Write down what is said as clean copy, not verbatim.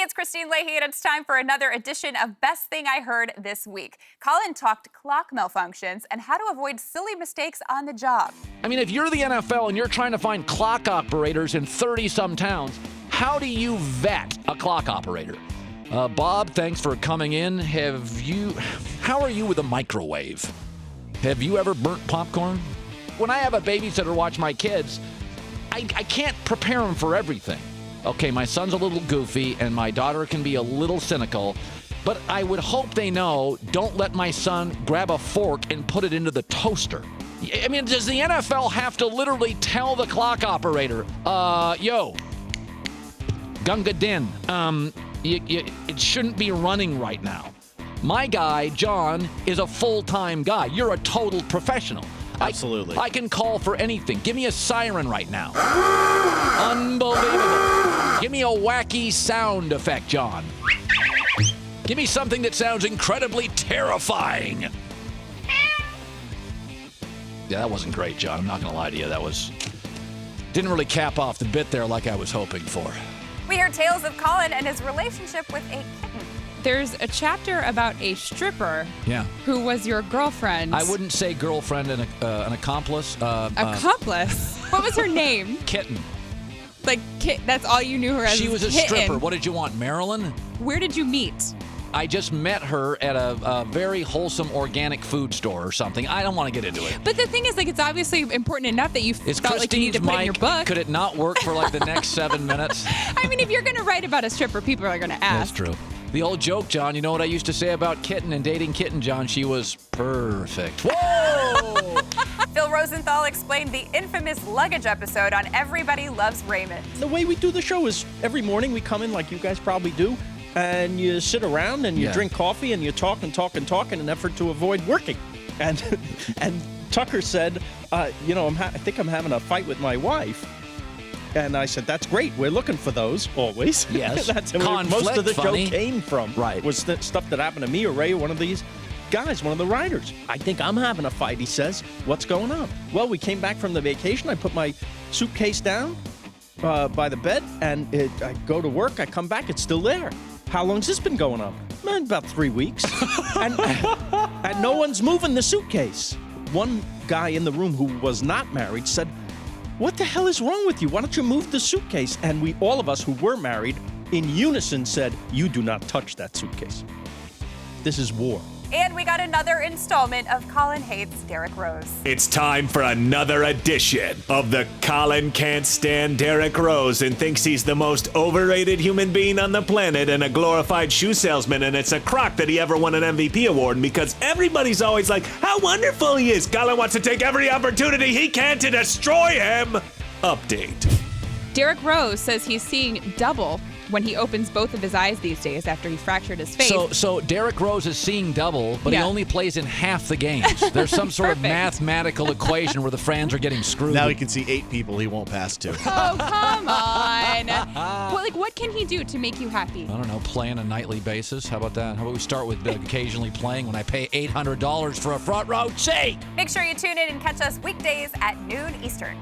it's Kristine Leahy, and it's time for another edition of Best Thing I Heard This Week. Colin talked clock malfunctions and how to avoid silly mistakes on the job. I mean, if you're the NFL and you're trying to find clock operators in 30-some towns, how do you vet a clock operator? Bob, thanks for coming in. How are you with a microwave? Have you ever burnt popcorn? When I have a babysitter watch my kids, I can't prepare them for everything. Okay, my son's a little goofy, and my daughter can be a little cynical, but I would hope they know, don't let my son grab a fork and put it into the toaster. I mean, does the NFL have to literally tell the clock operator, yo, Gunga Din, it shouldn't be running right now. My guy, John, is a full-time guy. You're a total professional. Absolutely. I can call for anything. Give me a siren right now. Unbelievable. Give me a wacky sound effect, John. Give me something that sounds incredibly terrifying. Yeah, that wasn't great, John. I'm not going to lie to you. Didn't really cap off the bit there like I was hoping for. We hear tales of Colin and his relationship with a kitten. There's a chapter about a stripper who was your girlfriend. I wouldn't say girlfriend and an accomplice. Accomplice? What was her name? Kitten. Like, that's all you knew her as? She was a kitten. stripper. What did you want, Marilyn? Where did you meet? I just met her at a very wholesome organic food store or something. I don't want to get into it. But the thing is, like, it's obviously important enough that you felt like you need to put it in your book. Could it not work for like the next 7 minutes? I mean, if you're going to write about a stripper, people are going to ask. That's true. The old joke, John, you know what I used to say about Kitten and dating Kitten, John? She was perfect. Whoa! Phil Rosenthal explained the infamous luggage episode on Everybody Loves Raymond. The way we do the show is every morning we come in like you guys probably do, and you sit around and you drink coffee and you talk and talk and talk in an effort to avoid working. And Tucker said, I think I'm having a fight with my wife. And I said, that's great. We're looking for those always. Yes. That's where most of the show came from. Right. Was the stuff that happened to me or Ray or one of these guys, one of the writers. I think I'm having a fight, he says. What's going on? Well, we came back from the vacation. I put my suitcase down by the bed, and I go to work. I come back. It's still there. How long's this been going on? Man, about 3 weeks. and no one's moving the suitcase. One guy in the room who was not married said, what the hell is wrong with you? Why don't you move the suitcase? And all of us who were married, in unison said, you do not touch that suitcase. This is war. And we got another installment of Colin Hates Derrick Rose. It's time for another edition of the Colin Can't Stand Derrick Rose and thinks he's the most overrated human being on the planet and a glorified shoe salesman, and it's a crock that he ever won an MVP award. And because everybody's always like, how wonderful he is, Colin wants to take every opportunity he can to destroy him. Update. Derrick Rose says he's seeing double when he opens both of his eyes these days after he fractured his face. So Derrick Rose is seeing double, but he only plays in half the games. There's some sort of mathematical equation where the fans are getting screwed. Now he can see 8 people he won't pass to. Oh, come on. Well, what can he do to make you happy? I don't know, play on a nightly basis. How about that? How about we start with occasionally playing when I pay $800 for a front row seat? Make sure you tune in and catch us weekdays at noon Eastern.